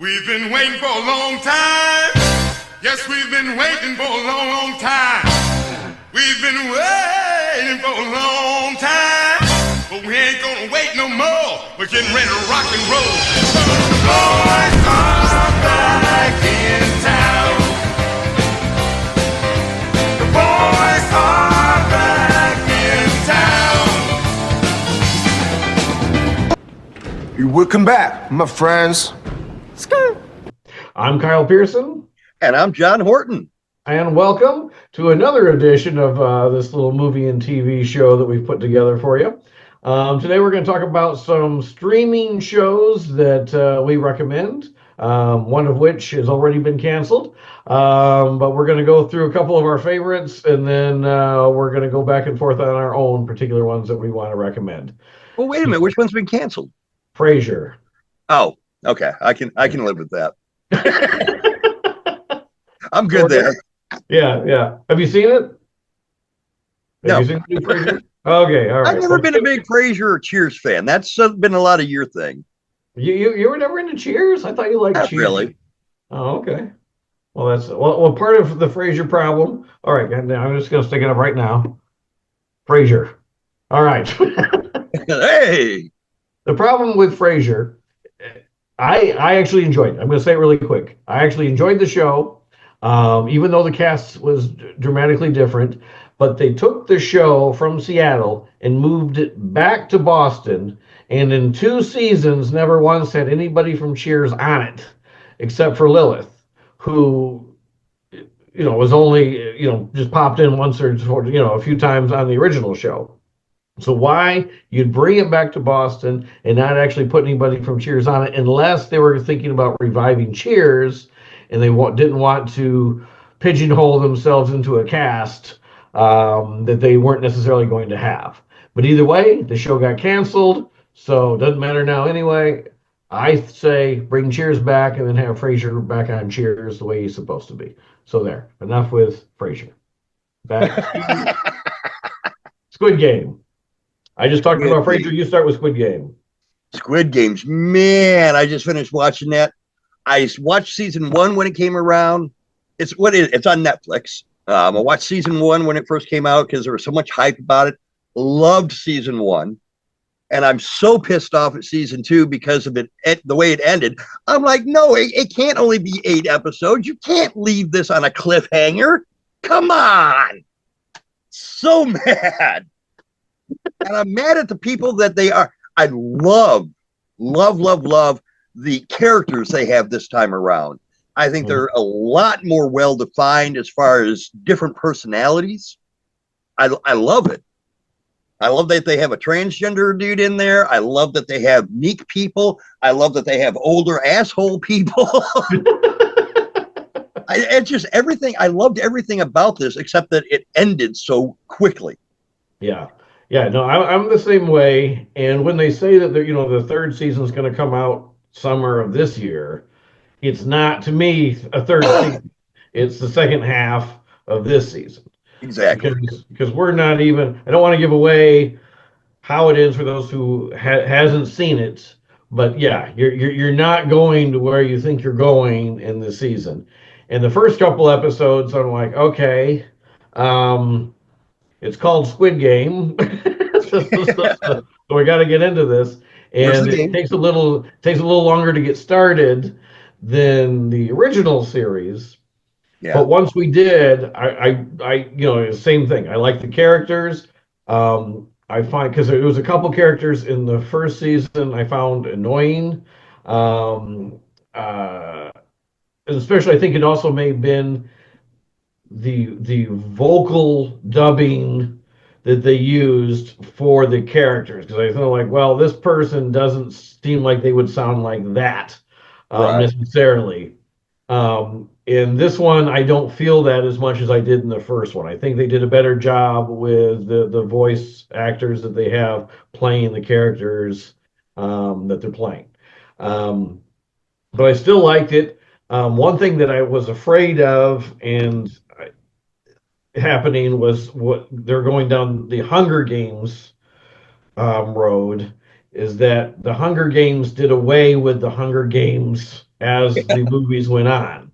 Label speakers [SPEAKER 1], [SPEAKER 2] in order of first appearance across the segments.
[SPEAKER 1] We've been waiting for a long time. Yes, we've been waiting for a long, long time. We've been waiting for a long time. But we ain't gonna wait no more. We're getting ready to rock and roll. The boys are back in town. The boys are back in town.
[SPEAKER 2] Welcome back, my friends.
[SPEAKER 3] I'm Kyle Pierson.
[SPEAKER 4] And I'm John Horton.
[SPEAKER 3] And welcome to another edition of this little movie and TV show that we've put together for you. Today we're going to talk about some streaming shows that we recommend, one of which has already been canceled. But we're going to go through a couple of our favorites, and then we're going to go back and forth on our own particular ones that we want to recommend.
[SPEAKER 4] Well, wait a minute. Which one's been canceled?
[SPEAKER 3] Frasier.
[SPEAKER 4] Oh, okay. I can live with that. I'm good there.
[SPEAKER 3] Yeah. Have you seen it?
[SPEAKER 4] No.
[SPEAKER 3] You seen the new Frasier? Okay, all right.
[SPEAKER 4] I've never been a big Frasier or Cheers fan. That's been a lot of your thing.
[SPEAKER 3] You were never into Cheers? I thought you liked
[SPEAKER 4] Not
[SPEAKER 3] Cheers.
[SPEAKER 4] really.
[SPEAKER 3] Oh, okay. Well, that's part of the Frasier problem. All right, I'm just going to stick it up right now. Frasier. All right.
[SPEAKER 4] Hey.
[SPEAKER 3] The problem with Frasier, I actually enjoyed it. I'm going to say it really quick. I actually enjoyed the show, even though the cast was dramatically different. But they took the show from Seattle and moved it back to Boston. And in 2 seasons, never once had anybody from Cheers on it, except for Lilith, who, was only, just popped in once or, a few times on the original show. So why you'd bring it back to Boston and not actually put anybody from Cheers on it, unless they were thinking about reviving Cheers and they didn't want to pigeonhole themselves into a cast that they weren't necessarily going to have. But either way, the show got canceled, so it doesn't matter now anyway. I say bring Cheers back and then have Frasier back on Cheers the way he's supposed to be. So there, enough with Frasier. Back to Squid Game. I just talked about Frasier. You start with Squid Game.
[SPEAKER 4] Squid Games. Man, I just finished watching that. I watched season 1 when it came around. It's on Netflix. I watched season 1 when it first came out because there was so much hype about it. Loved season 1. And I'm so pissed off at season 2 because of the way it ended. I'm like, no, it can't only be 8 episodes. You can't leave this on a cliffhanger. Come on. So mad. And I'm mad at the people that they are. I love the characters they have this time around. I think they're a lot more well-defined as far as different personalities. I love it. I love that they have a transgender dude in there. I love that they have meek people. I love that they have older asshole people. It's just everything. I loved everything about this, except that it ended so quickly.
[SPEAKER 3] Yeah. No, I'm the same way. And when they say that the 3rd season is going to come out summer of this year, it's not, to me, a 3rd season. It's the second half of this season.
[SPEAKER 4] Exactly.
[SPEAKER 3] Because we're not even, I don't want to give away how it ends for those who hasn't seen it. But yeah, you're not going to where you think you're going in this season. And the first couple episodes, I'm like, okay, it's called Squid Game. So we got to get into this. And it takes a little longer to get started than the original series. Yeah. But once we did, I same thing. I like the characters. I find, because there was a couple characters in the first season I found annoying. Especially, I think it also may have been the vocal dubbing that they used for the characters, because I feel like, well, this person doesn't seem like they would sound like that necessarily. In this one, I don't feel that as much as I did in the first one. I think they did a better job with the voice actors that they have playing the characters that they're playing. But I still liked it. One thing that I was afraid of happening was what they're going down the Hunger Games road, is that the Hunger Games did away with the Hunger Games as the movies went on.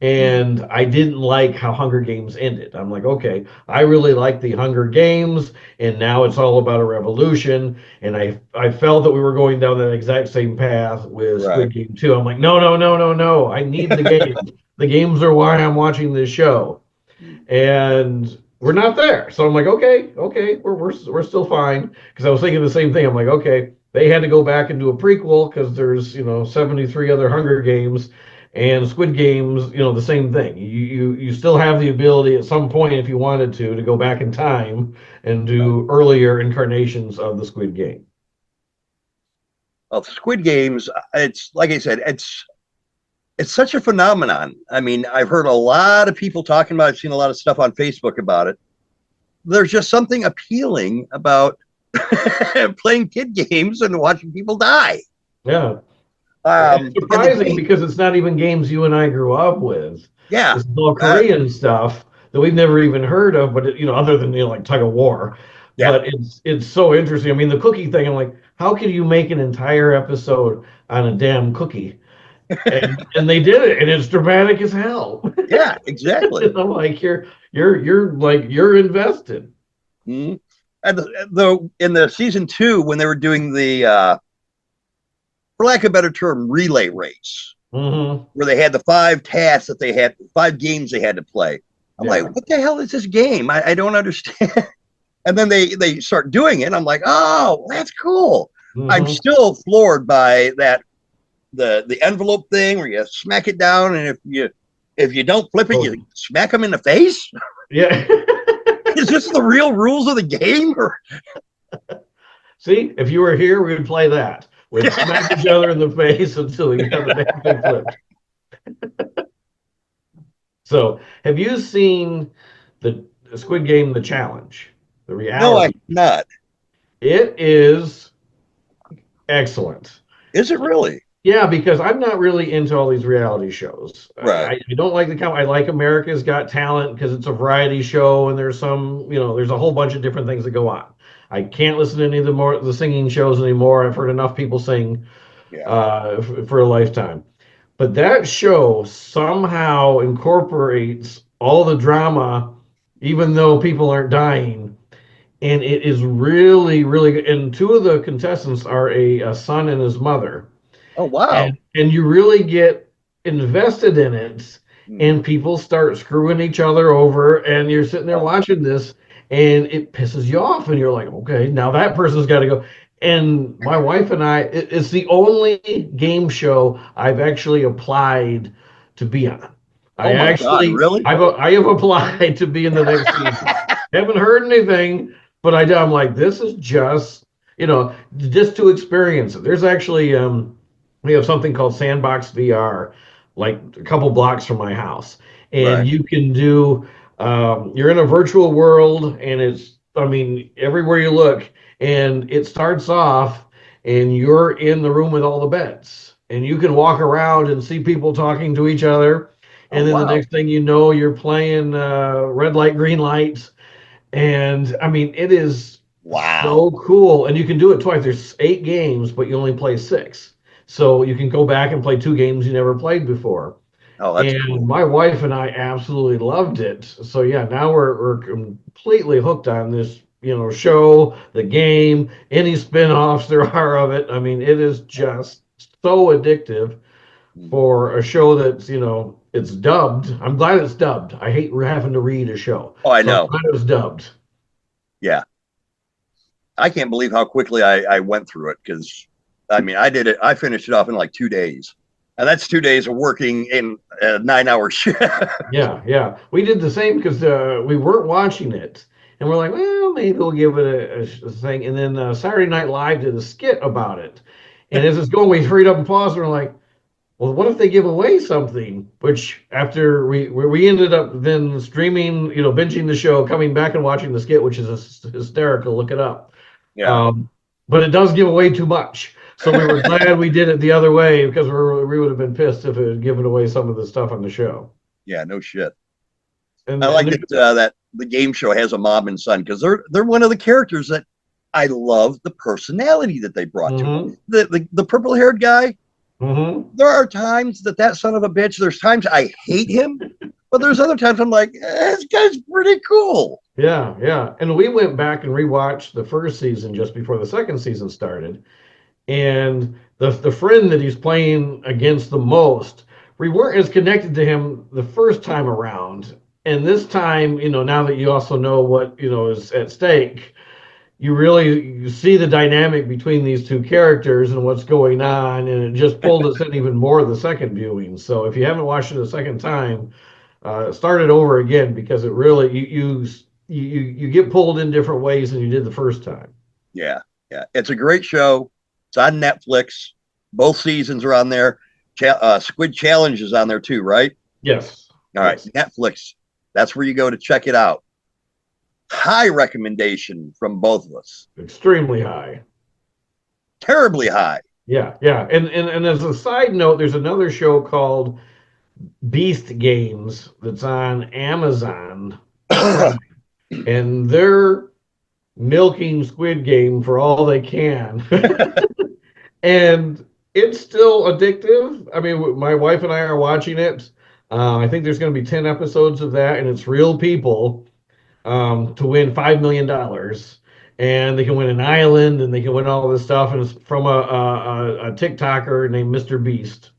[SPEAKER 3] And I didn't like how Hunger Games ended. I'm like, okay, I really like the Hunger Games, and now it's all about a revolution. And I felt that we were going down that exact same path with
[SPEAKER 4] Right.
[SPEAKER 3] Squid Game 2. I'm like, no, no, no, no, no. I need the games. The games are why I'm watching this show. And we're not there. So I'm like, okay, we're still fine. Because I was thinking the same thing. I'm like, okay, they had to go back and do a prequel because there's 73 other Hunger Games and Squid Games. The same thing. You still have the ability at some point if you wanted to go back in time and do earlier incarnations of the Squid Game.
[SPEAKER 4] Well, Squid Games, it's like I said, it's such a phenomenon. I mean, I've heard a lot of people talking about it. I've seen a lot of stuff on Facebook about it. There's just something appealing about playing kid games and watching people die.
[SPEAKER 3] Yeah. It's
[SPEAKER 4] And the
[SPEAKER 3] surprising
[SPEAKER 4] game,
[SPEAKER 3] because it's not even games you and I grew up with.
[SPEAKER 4] yeah,
[SPEAKER 3] It's all Korean stuff that we've never even heard of, but other than like tug of war.
[SPEAKER 4] yeah.
[SPEAKER 3] But it's so interesting. I mean, the cookie thing. I'm like, how can you make an entire episode on a damn cookie? And they did it, and it's dramatic as hell.
[SPEAKER 4] Yeah, exactly.
[SPEAKER 3] And I'm like, you're invested.
[SPEAKER 4] Mhm. And in the season 2, when they were doing the, for lack of a better term, relay race,
[SPEAKER 3] Mm-hmm.
[SPEAKER 4] where they had the 5 tasks that they had, 5 games they had to play. I'm
[SPEAKER 3] Yeah.
[SPEAKER 4] like, what the hell is this game? I don't understand. And then they start doing it. I'm like, oh, that's cool. I'm
[SPEAKER 3] Mm-hmm.
[SPEAKER 4] still floored by that the envelope thing where you smack it down, and if you don't flip it,
[SPEAKER 3] Oh.
[SPEAKER 4] you smack them in the face.
[SPEAKER 3] Yeah.
[SPEAKER 4] Is this the real rules of the game? Or
[SPEAKER 3] See, if you were here, we would play that. We'd smack each other in the face until we got the damn thing flipped. So, have you seen the Squid Game, the challenge, the
[SPEAKER 4] no, I'm
[SPEAKER 3] reality?
[SPEAKER 4] not.
[SPEAKER 3] It is excellent.
[SPEAKER 4] Is it really?
[SPEAKER 3] Yeah, because I'm not really into all these reality shows.
[SPEAKER 4] Right.
[SPEAKER 3] I don't like I like America's Got Talent because it's a variety show and there's there's a whole bunch of different things that go on. I can't listen to any of the singing shows anymore. I've heard enough people sing
[SPEAKER 4] Yeah.
[SPEAKER 3] for a lifetime. But that show somehow incorporates all the drama, even though people aren't dying. And it is really, really good. And 2 of the contestants are a son and his mother.
[SPEAKER 4] Oh wow.
[SPEAKER 3] And you really get invested in it, and people start screwing each other over, and you're sitting there watching this, and it pisses you off, and you're like, okay, now that person's got to go. And my wife and I, it's the only game show I've actually applied to be on.
[SPEAKER 4] Oh my God, really?
[SPEAKER 3] I have applied to be in the next season. Haven't heard anything, but I'm like, this is just just to experience it. There's actually we have something called Sandbox VR, like a couple blocks from my house, and
[SPEAKER 4] Right.
[SPEAKER 3] you can do. You're in a virtual world, and everywhere you look, and it starts off, and you're in the room with all the beds, and you can walk around and see people talking to each other, and
[SPEAKER 4] Oh,
[SPEAKER 3] then the
[SPEAKER 4] wow.
[SPEAKER 3] next thing you know, you're playing red light, green light, and it is
[SPEAKER 4] Wow.
[SPEAKER 3] so cool, and you can do it twice. There's 8 games, but you only play 6. So you can go back and play 2 games you never played before.
[SPEAKER 4] Oh, that's
[SPEAKER 3] And
[SPEAKER 4] cool.
[SPEAKER 3] my wife and I absolutely loved it. So yeah, now we're completely hooked on this, show, the game, any spin-offs there are of it. It is just so addictive for a show that's, it's dubbed. I'm glad it's dubbed. I hate having to read a show.
[SPEAKER 4] Oh, I
[SPEAKER 3] So I'm
[SPEAKER 4] know.
[SPEAKER 3] glad it was dubbed.
[SPEAKER 4] Yeah. I can't believe how quickly I went through it, because I did it. I finished it off in like 2 days, and that's 2 days of working in a 9-hour shift.
[SPEAKER 3] Yeah. We did the same because we weren't watching it. And we're like, well, maybe we'll give it a thing. And then Saturday Night Live did a skit about it. And as it's going, we hurried up and paused. And we're like, well, what if they give away something? Which after we ended up then streaming, binging the show, coming back and watching the skit, which is hysterical. Look it up.
[SPEAKER 4] Yeah.
[SPEAKER 3] But it does give away too much. So we were glad we did it the other way, because we would have been pissed if it had given away some of the stuff on the show.
[SPEAKER 4] Yeah. No shit.
[SPEAKER 3] And
[SPEAKER 4] I like that the game show has a mom and son, because they're one of the characters that I love the personality that they brought to it. The purple haired guy.
[SPEAKER 3] Mm-hmm.
[SPEAKER 4] There are times that son of a bitch, there's times I hate him, but there's other times I'm like, this guy's pretty cool.
[SPEAKER 3] Yeah, yeah. And we went back and rewatched the first season just before the second season started. And the friend that he's playing against the most, we weren't as connected to him the first time around. And this time, now that you also know what, is at stake, you see the dynamic between these two characters and what's going on, and it just pulled us in even more the second viewing. So if you haven't watched it a second time, start it over again because it really you get pulled in different ways than you did the first time.
[SPEAKER 4] Yeah, yeah. It's a great show. It's on Netflix. Both seasons are on there. Squid Challenge is on there too, right?
[SPEAKER 3] Yes.
[SPEAKER 4] All right,
[SPEAKER 3] yes.
[SPEAKER 4] Netflix. That's where you go to check it out. High recommendation from both of us.
[SPEAKER 3] Extremely high.
[SPEAKER 4] Terribly high.
[SPEAKER 3] Yeah, yeah. And as a side note, there's another show called Beast Games that's on Amazon Prime, and they're milking Squid Game for all they can. And it's still addictive. I mean, my wife and I are watching it. I think there's going to be 10 episodes of that, and it's real people to win $5 million. And they can win an island, and they can win all this stuff. And it's from a TikToker named Mr. Beast.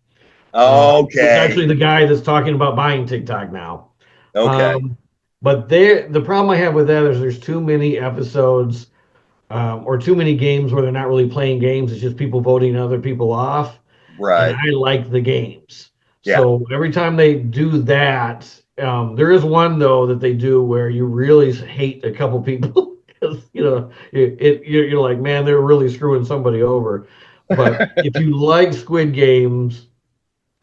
[SPEAKER 3] It's
[SPEAKER 4] Okay.
[SPEAKER 3] actually the guy that's talking about buying TikTok now.
[SPEAKER 4] Okay.
[SPEAKER 3] But the problem I have with that is there's too many episodes or too many games where they're not really playing games. It's just people voting other people off.
[SPEAKER 4] Right.
[SPEAKER 3] And I like the games.
[SPEAKER 4] Yeah.
[SPEAKER 3] So every time they do that, there is one though that they do where you really hate a couple people because you're like, man, they're really screwing somebody over. But if you like Squid Game,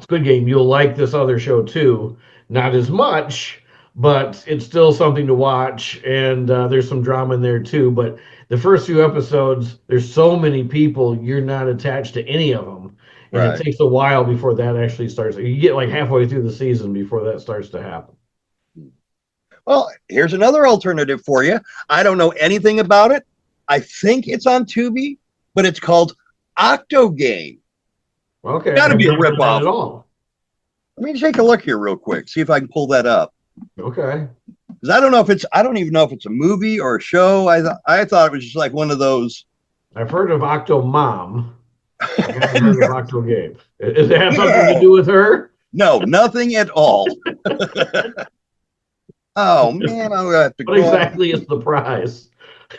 [SPEAKER 3] you'll like this other show too. Not as much, but it's still something to watch. And there's some drama in there too. But the first few episodes, there's so many people, you're not attached to any of them. And
[SPEAKER 4] Right.
[SPEAKER 3] it takes a while before that actually starts. You get like halfway through the season before that starts to happen.
[SPEAKER 4] Well, here's another alternative for you. I don't know anything about it. I think it's on Tubi, but it's called Octo Game.
[SPEAKER 3] Okay.
[SPEAKER 4] Gotta be a
[SPEAKER 3] I've never done
[SPEAKER 4] ripoff.
[SPEAKER 3] that at all.
[SPEAKER 4] Let me take a look here real quick, see if I can pull that up.
[SPEAKER 3] Okay.
[SPEAKER 4] Because I don't even know if it's a movie or a show. I thought it was just like one of those.
[SPEAKER 3] I've heard of Octo Mom. I haven't heard of Octo Game. Does it have something to do with her?
[SPEAKER 4] No, nothing at all. Oh man, I'm gonna have to
[SPEAKER 3] What exactly is the prize?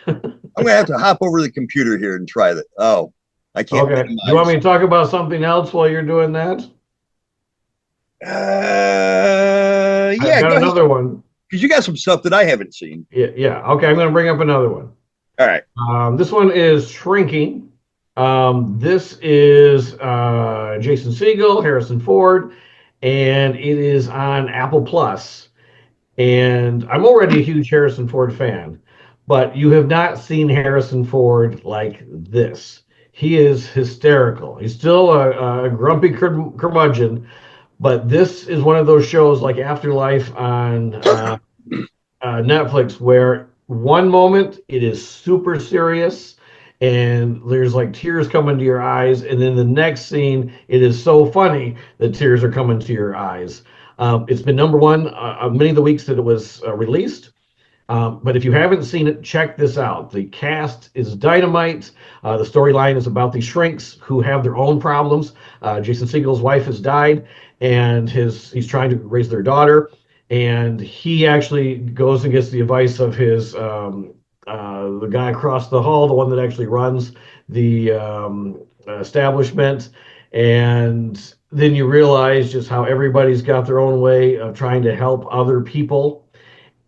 [SPEAKER 4] I'm gonna have to hop over the computer here and try that. Oh, I can't.
[SPEAKER 3] Okay. Do you want me to talk about something else while you're doing that?
[SPEAKER 4] Yeah,
[SPEAKER 3] I've got another one.
[SPEAKER 4] Because you got some stuff that I haven't seen.
[SPEAKER 3] Yeah. Okay, I'm going to bring up another one.
[SPEAKER 4] All right.
[SPEAKER 3] This one is Shrinking. This is Jason Segel, Harrison Ford, and it is on Apple Plus. And I'm already a huge Harrison Ford fan, but you have not seen Harrison Ford like this. He is hysterical. He's still a grumpy curmudgeon, but this is one of those shows like Afterlife on Netflix where one moment it is super serious and there's like tears coming to your eyes, and then the next scene it is so funny that tears are coming to your eyes. It's been number one many of the weeks that it was released. But if you haven't seen it, check this out. The cast is dynamite. The storyline is about these shrinks who have their own problems. Jason Segel's wife has died, and he's trying to raise their daughter. And he actually goes and gets the advice of his the guy across the hall, the one that actually runs the establishment. And then you realize just how everybody's got their own way of trying to help other people.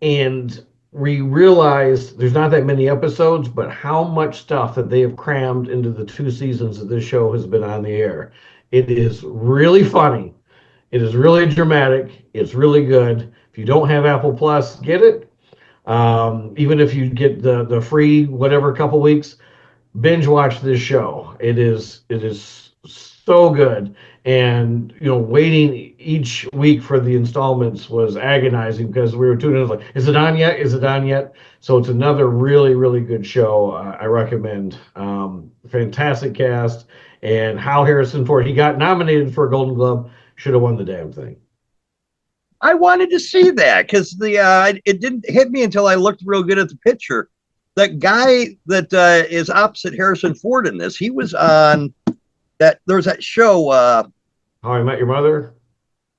[SPEAKER 3] And we realized there's not that many episodes, but how much stuff that they have crammed into the 2 seasons that this show has been on the air. It is really funny. It is really dramatic. It's really good. If you don't have Apple Plus, get it. Even if you get the free whatever couple weeks, binge watch this show. It is so good. And waiting each week for the installments was agonizing because we were tuning in like, is it on yet? Is it on yet? So it's another really, really good show. I recommend. Fantastic cast, and Hal Harrison Ford. He got nominated for a Golden Globe. Should have won the damn thing.
[SPEAKER 4] I wanted to see that because it didn't hit me until I looked real good at the picture. That guy that is opposite Harrison Ford in this, he was on that. There was that show.
[SPEAKER 3] How I Met Your Mother.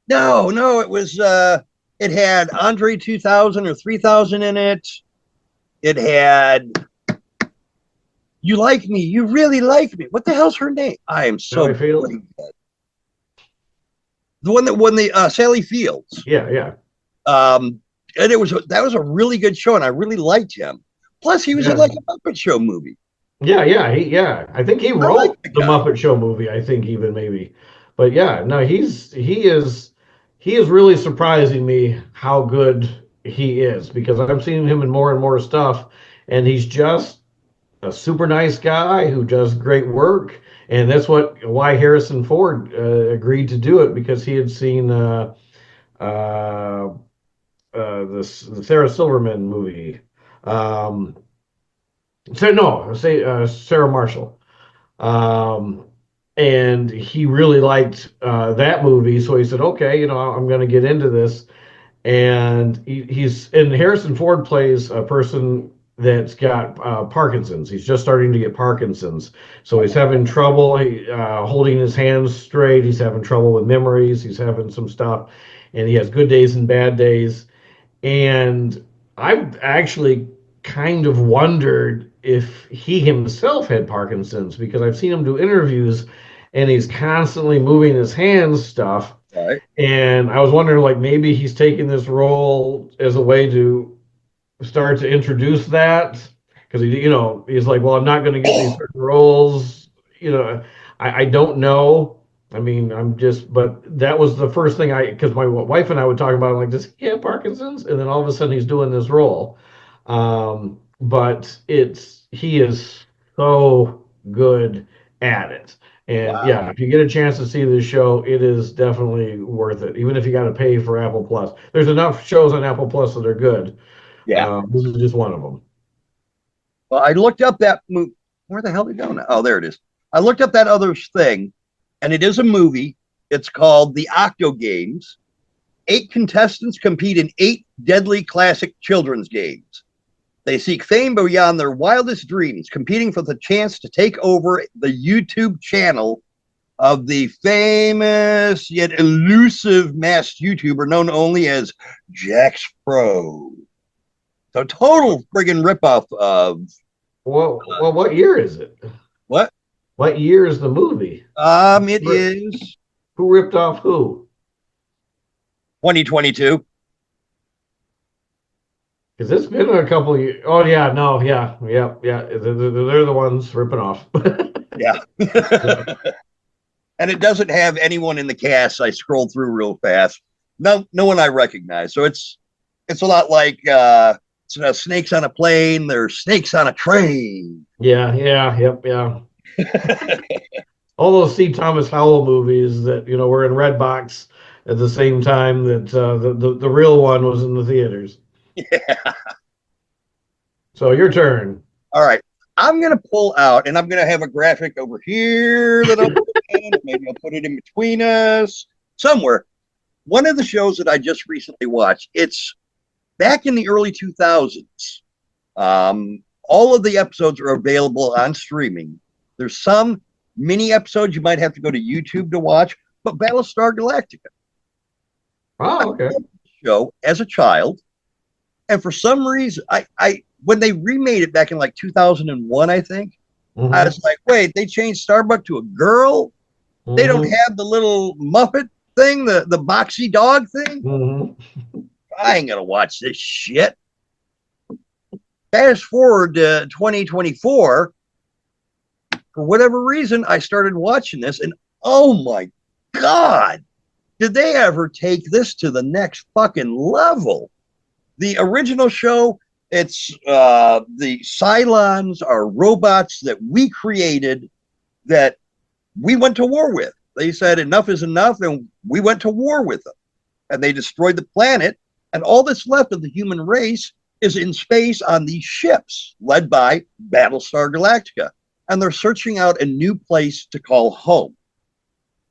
[SPEAKER 4] No, it was. It had Andre 2000 or 3000 in it. It had You Like Me. You Really Like Me. What the hell's her name? I am so
[SPEAKER 3] Sally
[SPEAKER 4] the one that won the Sally Fields.
[SPEAKER 3] Yeah.
[SPEAKER 4] And that was a really good show, and I really liked him. Plus, he was in like a Muppet Show movie.
[SPEAKER 3] Yeah. I think he wrote the Muppet Show movie. I think even maybe, but yeah, no, he is really surprising me how good he is because I've seen him in more and more stuff, and he's just a super nice guy who does great work. And that's why Harrison Ford agreed to do it, because he had seen the Sarah Silverman movie. Sarah Marshall. And he really liked that movie, so he said, "Okay, I'm going to get into this." And and Harrison Ford plays a person that's got Parkinson's. He's just starting to get Parkinson's. So he's having trouble holding his hands straight. He's having trouble with memories. He's having some stuff. And he has good days and bad days. And I've actually kind of wondered if he himself had Parkinson's, because I've seen him do interviews and he's constantly moving his hands stuff.
[SPEAKER 4] Right.
[SPEAKER 3] And I was wondering, like, maybe he's taking this role as a way to start to introduce that, because he's like, well, I'm not going to get these certain roles. I don't know. I mean, but that was the first thing because my wife and I would talk about it, like, does he have Parkinson's? And then all of a sudden he's doing this role. But he is so good at it. And yeah, if you get a chance to see this show, it is definitely worth it. Even if you got to pay for Apple Plus, there's enough shows on Apple Plus that are good.
[SPEAKER 4] Yeah,
[SPEAKER 3] this is just one of them.
[SPEAKER 4] Well, I looked up that movie. Where the hell did it go now? Oh, there it is. I looked up that other thing, and it is a movie. It's called The Octo Games. 8 contestants compete in 8 deadly classic children's games. They seek fame beyond their wildest dreams, competing for the chance to take over the YouTube channel of the famous yet elusive masked YouTuber known only as Jax Pro. So total friggin' ripoff of.
[SPEAKER 3] Well, what year is it?
[SPEAKER 4] What?
[SPEAKER 3] What year is the movie?
[SPEAKER 4] It is.
[SPEAKER 3] Who ripped off who?
[SPEAKER 4] 2022.
[SPEAKER 3] Because it's been a couple of years. Oh yeah, no, yeah. They're the ones ripping off.
[SPEAKER 4] Yeah. And it doesn't have anyone in the cast. I scrolled through real fast. No one I recognize. So it's a lot like snakes on a plane. There's snakes on a train.
[SPEAKER 3] Yeah. All those C. Thomas Howell movies that were in Redbox at the same time that the real one was in the theaters.
[SPEAKER 4] Yeah.
[SPEAKER 3] So your turn.
[SPEAKER 4] All right. I'm going to pull out, and I'm going to have a graphic over here that I'll put in. Maybe I'll put it in between us somewhere. One of the shows that I just recently watched, it's back in the early 2000s. All of the episodes are available on streaming. There's some mini episodes you might have to go to YouTube to watch, but Battlestar Galactica.
[SPEAKER 3] Oh, okay.
[SPEAKER 4] I loved the show as a child. And for some reason, I when they remade it back in like 2001, I think, I was like, wait, they changed Starbuck to a girl? They don't have the little Muppet thing, the boxy dog thing? I ain't going to watch this shit. Fast forward to 2024. For whatever reason, I started watching this, and oh my God, did they ever take this to the next fucking level? The original show, it's the Cylons are robots that we created that we went to war with. They said enough is enough, and we went to war with them. And they destroyed the planet, and all that's left of the human race is in space on these ships led by Battlestar Galactica. And they're searching out a new place to call home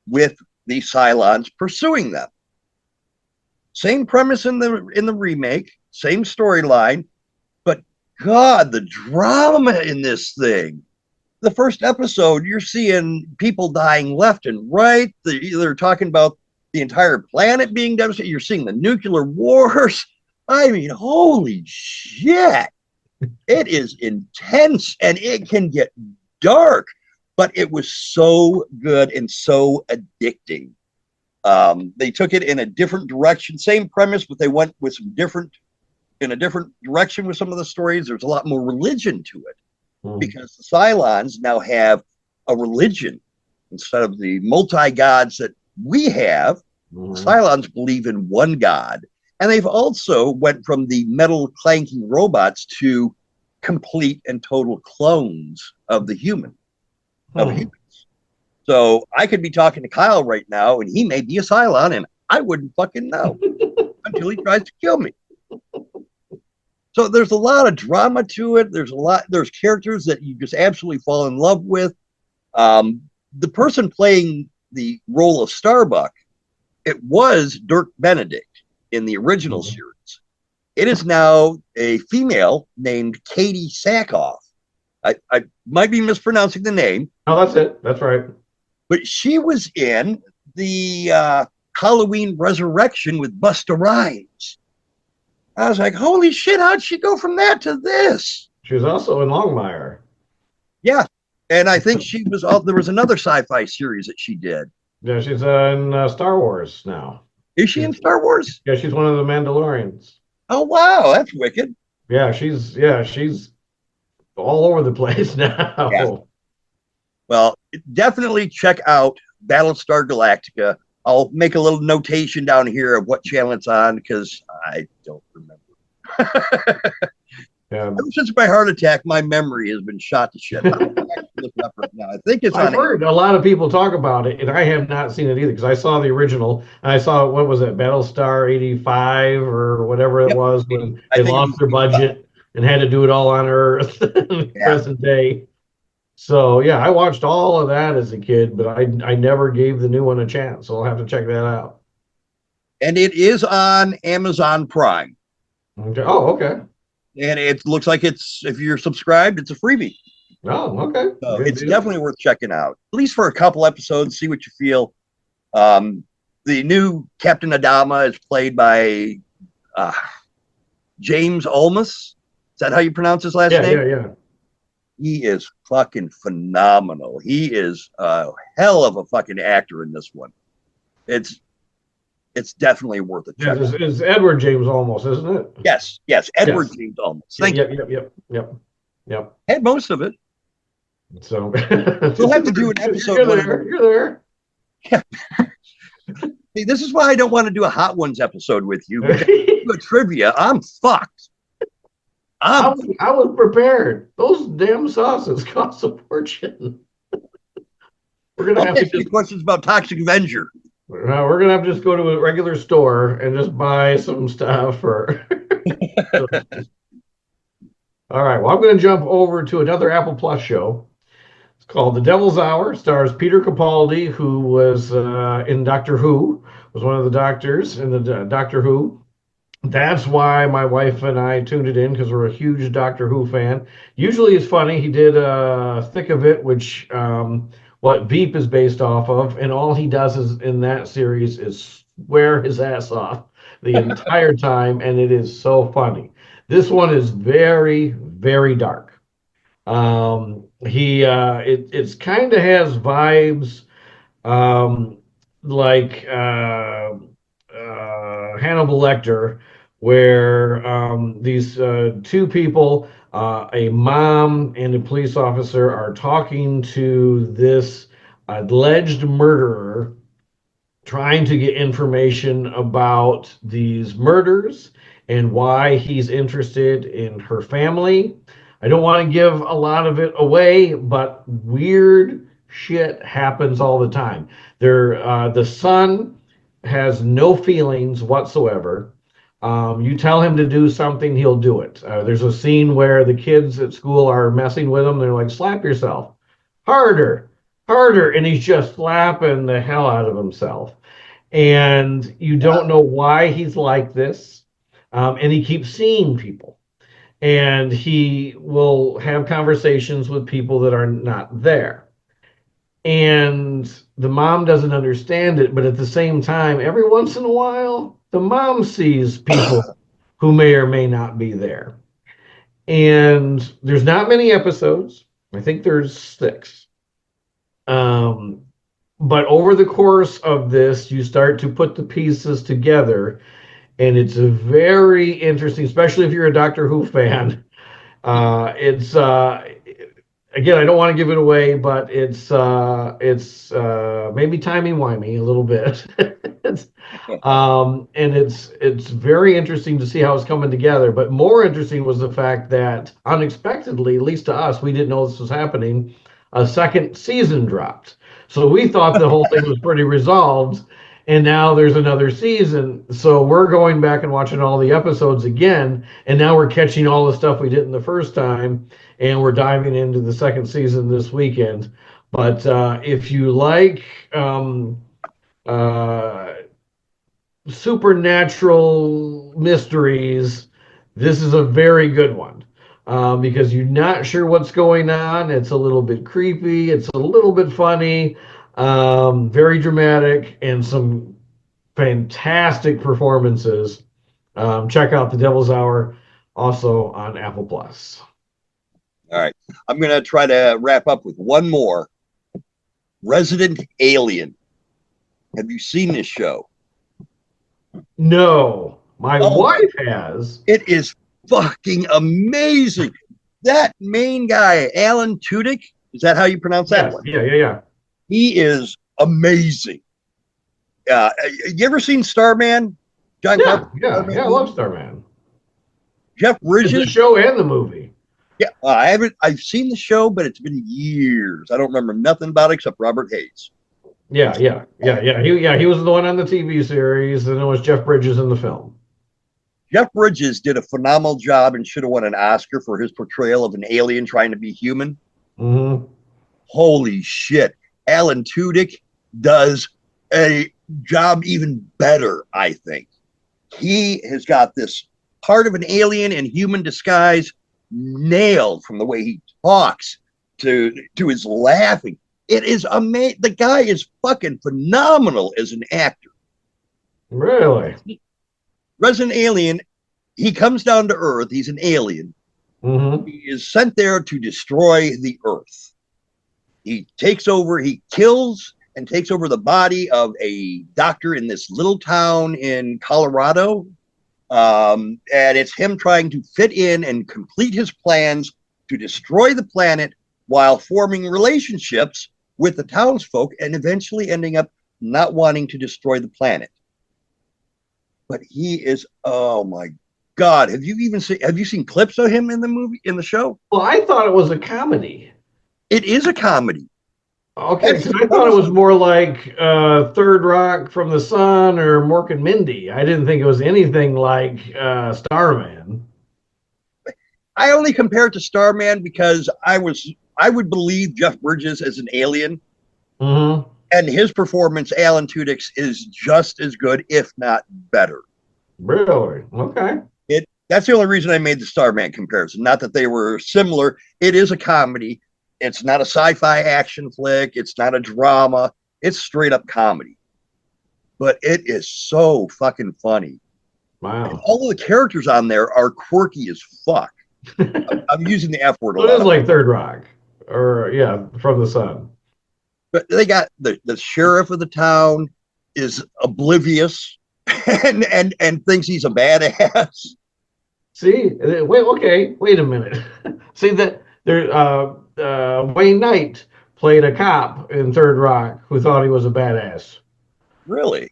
[SPEAKER 4] with the Cylons pursuing them. Same premise in the remake, same storyline, but God, the drama in this thing. The first episode, you're seeing people dying left and right. They're talking about the entire planet being devastated. You're seeing the nuclear wars. I mean, holy shit. It is intense and it can get dark, but it was so good and so addicting. They took it in a different direction, same premise, but they went with in a different direction with some of the stories. There's a lot more religion to it because the Cylons now have a religion instead of the multi-gods that we have. The Cylons believe in one god, and they've also went from the metal clanking robots to complete and total clones of the humans. So I could be talking to Kyle right now, and he may be a Cylon, and I wouldn't fucking know until he tries to kill me. So there's a lot of drama to it. There's characters that you just absolutely fall in love with. The person playing the role of Starbuck, it was Dirk Benedict in the original series. It is now a female named Katie Sackhoff. I might be mispronouncing the name.
[SPEAKER 3] Oh, that's it. That's right.
[SPEAKER 4] But she was in the Halloween Resurrection with Busta Rhymes. I was like, holy shit, how'd she go from that to this?
[SPEAKER 3] She was also in Longmire.
[SPEAKER 4] Yeah. And I think there was another sci-fi series that she did.
[SPEAKER 3] Yeah, she's in Star Wars now.
[SPEAKER 4] Is she in Star Wars?
[SPEAKER 3] Yeah, she's one of the Mandalorians.
[SPEAKER 4] Oh, wow. That's wicked.
[SPEAKER 3] Yeah, she's all over the place now.
[SPEAKER 4] Yeah. Well, definitely check out Battlestar Galactica. I'll make a little notation down here of what channel it's on because I don't remember. Ever since my heart attack, my memory has been shot to shit. I'm look it up right now. I think it's on.
[SPEAKER 3] I've heard a lot of people talk about it, and I have not seen it either because I saw the original. And I saw, what was it, Battlestar 85 or whatever it was, when they lost their budget and had to do it all on Earth in the present day. So, yeah, I watched all of that as a kid, but I never gave the new one a chance, so I'll have to check that out.
[SPEAKER 4] And it is on Amazon Prime.
[SPEAKER 3] Okay. Oh, okay.
[SPEAKER 4] And it looks like if you're subscribed, it's a freebie.
[SPEAKER 3] Oh, okay.
[SPEAKER 4] So it's definitely worth checking out, at least for a couple episodes, see what you feel. The new Captain Adama is played by James Olmos. Is that how you pronounce his last name?
[SPEAKER 3] Yeah.
[SPEAKER 4] He is fucking phenomenal. He is a hell of a fucking actor in this one. It's definitely worth a check.
[SPEAKER 3] It's Edward James Olmos, isn't it?
[SPEAKER 4] Yes, Edward James Olmos. Thank you.
[SPEAKER 3] Yep.
[SPEAKER 4] Had most of it.
[SPEAKER 3] So
[SPEAKER 4] we'll have to do an episode.
[SPEAKER 3] You're there.
[SPEAKER 4] Yeah. See, this is why I don't want to do a Hot Ones episode with you. But trivia, I'm fucked.
[SPEAKER 3] I was prepared. Those damn sauces cost a fortune. We're gonna have to
[SPEAKER 4] ask questions about Toxic Avenger.
[SPEAKER 3] We're gonna have to just go to a regular store and just buy some stuff. All right. Well, I'm going to jump over to another Apple Plus show. It's called The Devil's Hour. Stars Peter Capaldi, who was in Doctor Who, was one of the doctors in the Doctor Who. That's why my wife and I tuned it in, because we're a huge Doctor Who fan. Usually it's funny. He did Thick of It, which what Veep is based off of, and all he does is in that series is swear his ass off the entire time, and it is so funny. This one is very, very dark. It's kind of has vibes like Hannibal Lecter, where these two people, a mom and a police officer, are talking to this alleged murderer, trying to get information about these murders and why he's interested in her family. I don't want to give a lot of it away, but weird shit happens all the time. The son has no feelings whatsoever. You tell him to do something, he'll do it. There's a scene where the kids at school are messing with him. They're like, slap yourself harder, harder. And he's just slapping the hell out of himself. And you don't know why he's like this. And he keeps seeing people. And he will have conversations with people that are not there. And the mom doesn't understand it, but at the same time, every once in a while, the mom sees people who may or may not be there. And there's not many episodes. I think there's 6. But over the course of this, you start to put the pieces together, and it's a very interesting, especially if you're a Doctor Who fan. It's again, I don't want to give it away, but it's maybe timey-wimey a little bit. And it's very interesting to see how it's coming together. But more interesting was the fact that unexpectedly, at least to us, we didn't know this was happening. A second season dropped, so we thought the whole thing was pretty resolved. And now there's another season, so we're going back and watching all the episodes again, and now we're catching all the stuff we did in the first time, and we're diving into the second season this weekend. But if you like supernatural mysteries, this is a very good one. Because you're not sure what's going on. It's a little bit creepy. It's a little bit funny. Very dramatic, and some fantastic performances. Check out The Devil's Hour, also on Apple Plus.
[SPEAKER 4] All right. I'm going to try to wrap up with one more. Resident Alien. Have you seen this show?
[SPEAKER 3] No, my wife has.
[SPEAKER 4] It is fucking amazing. That main guy, Alan Tudyk, is that how you pronounce that one?
[SPEAKER 3] Yeah.
[SPEAKER 4] He is amazing. You ever seen Starman? John Carpenter?
[SPEAKER 3] Yeah, I love Starman.
[SPEAKER 4] Jeff Bridges.
[SPEAKER 3] The show and the movie.
[SPEAKER 4] Yeah, I haven't. I've seen the show, but it's been years. I don't remember nothing about it except Robert Hayes.
[SPEAKER 3] Yeah. He was the one on the TV series, and it was Jeff Bridges in the film.
[SPEAKER 4] Jeff Bridges did a phenomenal job and should have won an Oscar for his portrayal of an alien trying to be human.
[SPEAKER 3] Mm-hmm.
[SPEAKER 4] Holy shit. Alan Tudyk does a job even better, I think. He has got this part of an alien in human disguise nailed, from the way he talks to his laughing. It is amazing. The guy is fucking phenomenal as an actor.
[SPEAKER 3] Really?
[SPEAKER 4] Resident Alien, he comes down to Earth. He's an alien.
[SPEAKER 3] Mm-hmm.
[SPEAKER 4] He is sent there to destroy the Earth. He takes over, he kills and takes over the body of a doctor in this little town in Colorado. And it's him trying to fit in and complete his plans to destroy the planet while forming relationships with the townsfolk and eventually ending up not wanting to destroy the planet. But he is, oh my God. Have you seen clips of him in the show?
[SPEAKER 3] Well, I thought it was a comedy.
[SPEAKER 4] It is a comedy.
[SPEAKER 3] Okay, so I thought it was more like Third Rock from the Sun or Mork and Mindy. I didn't think it was anything like Starman.
[SPEAKER 4] I only compare it to Starman because I would believe Jeff Bridges as an alien.
[SPEAKER 3] Mm-hmm.
[SPEAKER 4] And his performance, Alan Tudyk's, is just as good, if not better.
[SPEAKER 3] Really? Okay.
[SPEAKER 4] That's the only reason I made the Starman comparison. Not that they were similar. It is a comedy. It's not a sci-fi action flick. It's not a drama. It's straight up comedy. But it is so fucking funny.
[SPEAKER 3] Wow.
[SPEAKER 4] And all of the characters on there are quirky as fuck. I'm using the F word a lot.
[SPEAKER 3] It is like Third Rock. Or, yeah, From the Sun.
[SPEAKER 4] But they got the sheriff of the town is oblivious and thinks he's a badass.
[SPEAKER 3] See, wait a minute. See that there, Wayne Knight played a cop in Third Rock who thought he was a badass.
[SPEAKER 4] Really?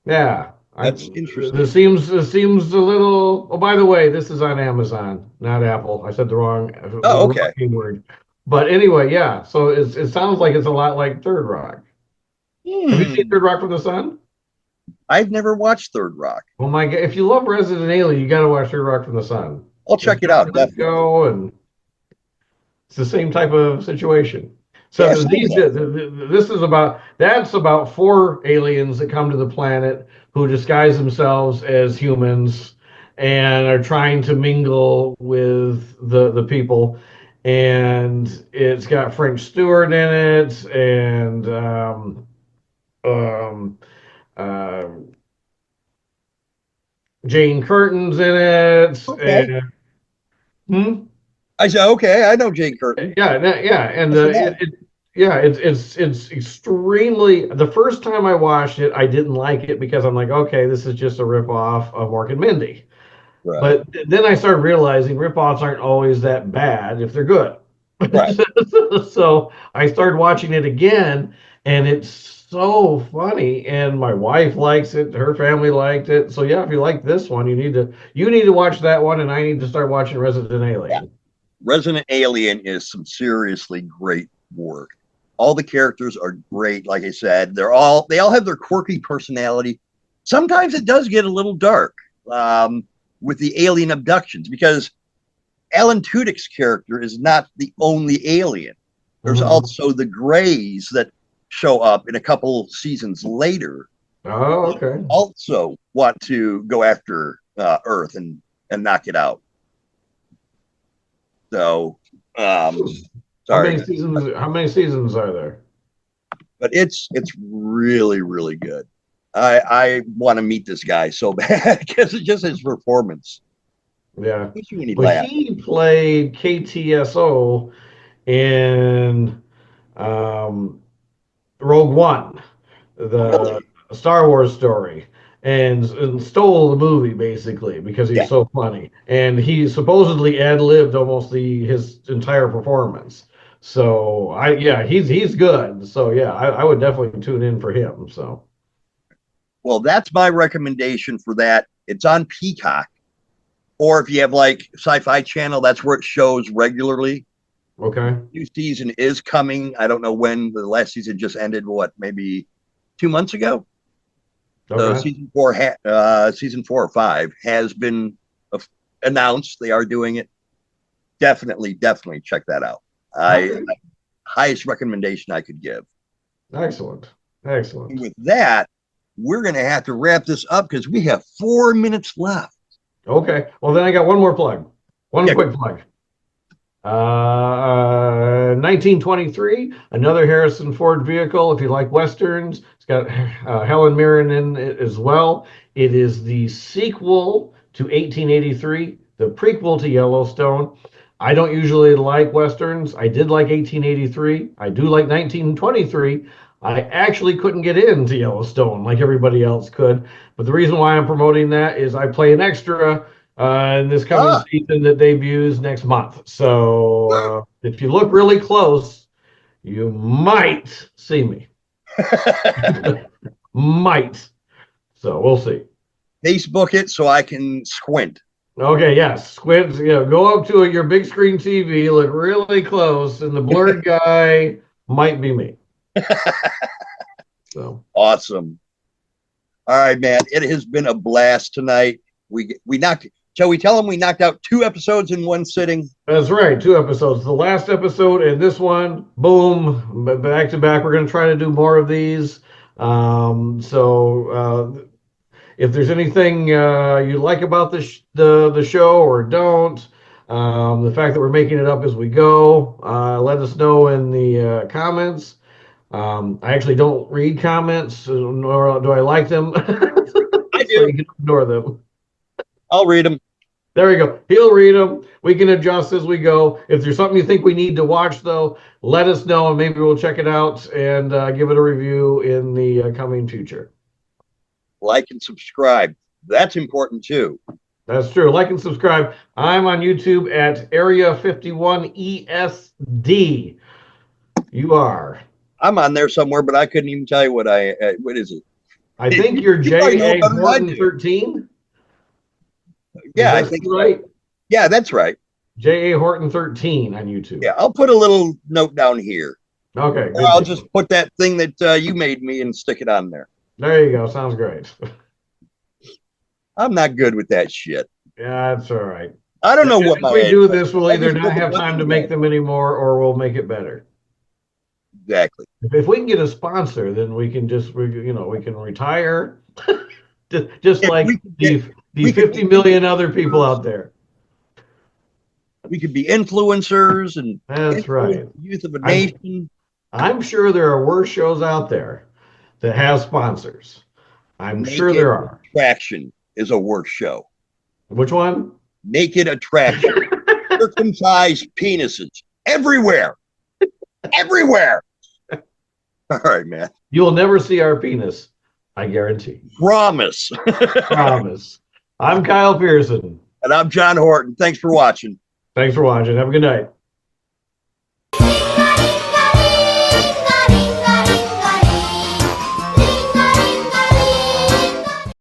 [SPEAKER 3] Yeah,
[SPEAKER 4] that's interesting.
[SPEAKER 3] This seems a little. Oh, by the way, this is on Amazon, not Apple. I said the wrong.
[SPEAKER 4] Oh, okay.
[SPEAKER 3] Wrong word. But anyway, yeah. So it sounds like it's a lot like Third Rock. Have you seen Third Rock from the Sun?
[SPEAKER 4] I've never watched Third Rock.
[SPEAKER 3] Oh my God! If you love Resident Alien, you got to watch Third Rock from the Sun.
[SPEAKER 4] I'll check it out, definitely.
[SPEAKER 3] Go and it's the same type of situation. So
[SPEAKER 4] Yeah,
[SPEAKER 3] this is about four aliens that come to the planet who disguise themselves as humans and are trying to mingle with the people. And it's got French Stewart in it, and uh, Jane Curtin's in it,
[SPEAKER 4] okay.
[SPEAKER 3] and
[SPEAKER 4] I said, okay, I know Jane Curtin.
[SPEAKER 3] yeah, and it's extremely. The first time I watched it, I didn't like it because I'm like, okay, this is just a ripoff of Mork and Mindy.
[SPEAKER 4] Right.
[SPEAKER 3] But then I started realizing ripoffs aren't always that bad if they're good.
[SPEAKER 4] Right.
[SPEAKER 3] So I started watching it again, and it's so funny. And my wife likes it. Her family liked it. So yeah, if you like this one, you need to watch that one, and I need to start watching Resident Alien.
[SPEAKER 4] Yeah. Resident Alien is some seriously great work. All the characters are great. Like I said, they all have their quirky personality. Sometimes it does get a little dark with the alien abductions because Alan Tudyk's character is not the only alien. There's also the Greys that show up in a couple seasons later.
[SPEAKER 3] Oh, okay.
[SPEAKER 4] Also want to go after Earth and knock it out. So, sorry.
[SPEAKER 3] How many seasons are there?
[SPEAKER 4] But it's really, really good. I want to meet this guy so bad because it's just his performance.
[SPEAKER 3] Yeah.
[SPEAKER 4] He
[SPEAKER 3] played KTSO in Rogue One, the Star Wars story, and stole the movie basically because he's so funny. And he supposedly ad-libbed almost his entire performance. So he's good. So yeah, I would definitely tune in for him. So,
[SPEAKER 4] well, that's my recommendation for that. It's on Peacock, or if you have like Sci-Fi Channel, that's where it shows regularly.
[SPEAKER 3] Okay.
[SPEAKER 4] New season is coming. I don't know when. The last season just ended. What, maybe 2 months ago? Okay. So season 4 or 5 has been announced. They are doing it. Definitely check that out. Highest recommendation I could give.
[SPEAKER 3] Excellent.
[SPEAKER 4] And with that, we're going to have to wrap this up because we have 4 minutes left.
[SPEAKER 3] Okay. Well, then I got one more plug. Quick plug. 1923, another Harrison Ford vehicle. If you like Westerns, it's got Helen Mirren in it as well. It is the sequel to 1883, the prequel to Yellowstone. I don't usually like Westerns. I did like 1883. I do like 1923. I actually couldn't get into Yellowstone like everybody else could. But the reason why I'm promoting that is I play an extra in this coming season that debuts next month. So if you look really close, you might see me. Might. So we'll see.
[SPEAKER 4] Facebook it so I can squint.
[SPEAKER 3] Okay, yes. Squint. Go up to your big screen TV, look really close, and the blurred guy might be me. So
[SPEAKER 4] awesome. All right, man. It has been a blast tonight. Shall we tell them we knocked out 2 episodes in one sitting?
[SPEAKER 3] That's right, 2 episodes. The last episode and this one, boom, back to back. We're going to try to do more of these. If there's anything you like about the show or don't, the fact that we're making it up as we go, let us know in the comments. I actually don't read comments, nor do I like them.
[SPEAKER 4] I do.
[SPEAKER 3] So you can ignore them.
[SPEAKER 4] I'll read them.
[SPEAKER 3] There we go. He'll read them. We can adjust as we go. If there's something you think we need to watch, though, let us know, and maybe we'll check it out and give it a review in the coming future.
[SPEAKER 4] Like and subscribe. That's important, too.
[SPEAKER 3] That's true. Like and subscribe. I'm on YouTube at Area 51 ESD. You are.
[SPEAKER 4] I'm on there somewhere, but I couldn't even tell you what is it?
[SPEAKER 3] I think you're JA Morton 13.
[SPEAKER 4] Yeah, I think right. Yeah, that's right.
[SPEAKER 3] J.A. Horton 13 on YouTube.
[SPEAKER 4] Yeah, I'll put a little note down here.
[SPEAKER 3] Okay.
[SPEAKER 4] Or I'll just put that thing that you made me and stick it on there.
[SPEAKER 3] There you go. Sounds great.
[SPEAKER 4] I'm not good with that shit.
[SPEAKER 3] Yeah, that's all right.
[SPEAKER 4] I don't know what
[SPEAKER 3] if
[SPEAKER 4] my
[SPEAKER 3] we do this, we'll
[SPEAKER 4] I
[SPEAKER 3] either
[SPEAKER 4] just
[SPEAKER 3] not
[SPEAKER 4] put
[SPEAKER 3] have
[SPEAKER 4] the
[SPEAKER 3] time to
[SPEAKER 4] button
[SPEAKER 3] make
[SPEAKER 4] there.
[SPEAKER 3] them anymore, or we'll make it better.
[SPEAKER 4] Exactly.
[SPEAKER 3] If we can get a sponsor, then we can we can retire, just
[SPEAKER 4] If
[SPEAKER 3] like
[SPEAKER 4] we could
[SPEAKER 3] the
[SPEAKER 4] get-
[SPEAKER 3] the
[SPEAKER 4] we could
[SPEAKER 3] 50
[SPEAKER 4] be
[SPEAKER 3] million other people out there.
[SPEAKER 4] We could be influencers and
[SPEAKER 3] That's right.
[SPEAKER 4] influence the youth of a
[SPEAKER 3] I-
[SPEAKER 4] nation.
[SPEAKER 3] I'm sure there are worse shows out there that have sponsors. I'm sure there are.
[SPEAKER 4] Attraction is a worse show.
[SPEAKER 3] Which one?
[SPEAKER 4] Naked Attraction. Circumcised penises. Everywhere. Everywhere. All right, man.
[SPEAKER 3] You'll never see our penis. I guarantee.
[SPEAKER 4] Promise.
[SPEAKER 3] Promise. I'm Kyle Pierson.
[SPEAKER 4] And I'm John Horton. Thanks for watching.
[SPEAKER 3] Thanks for watching. Have a good night.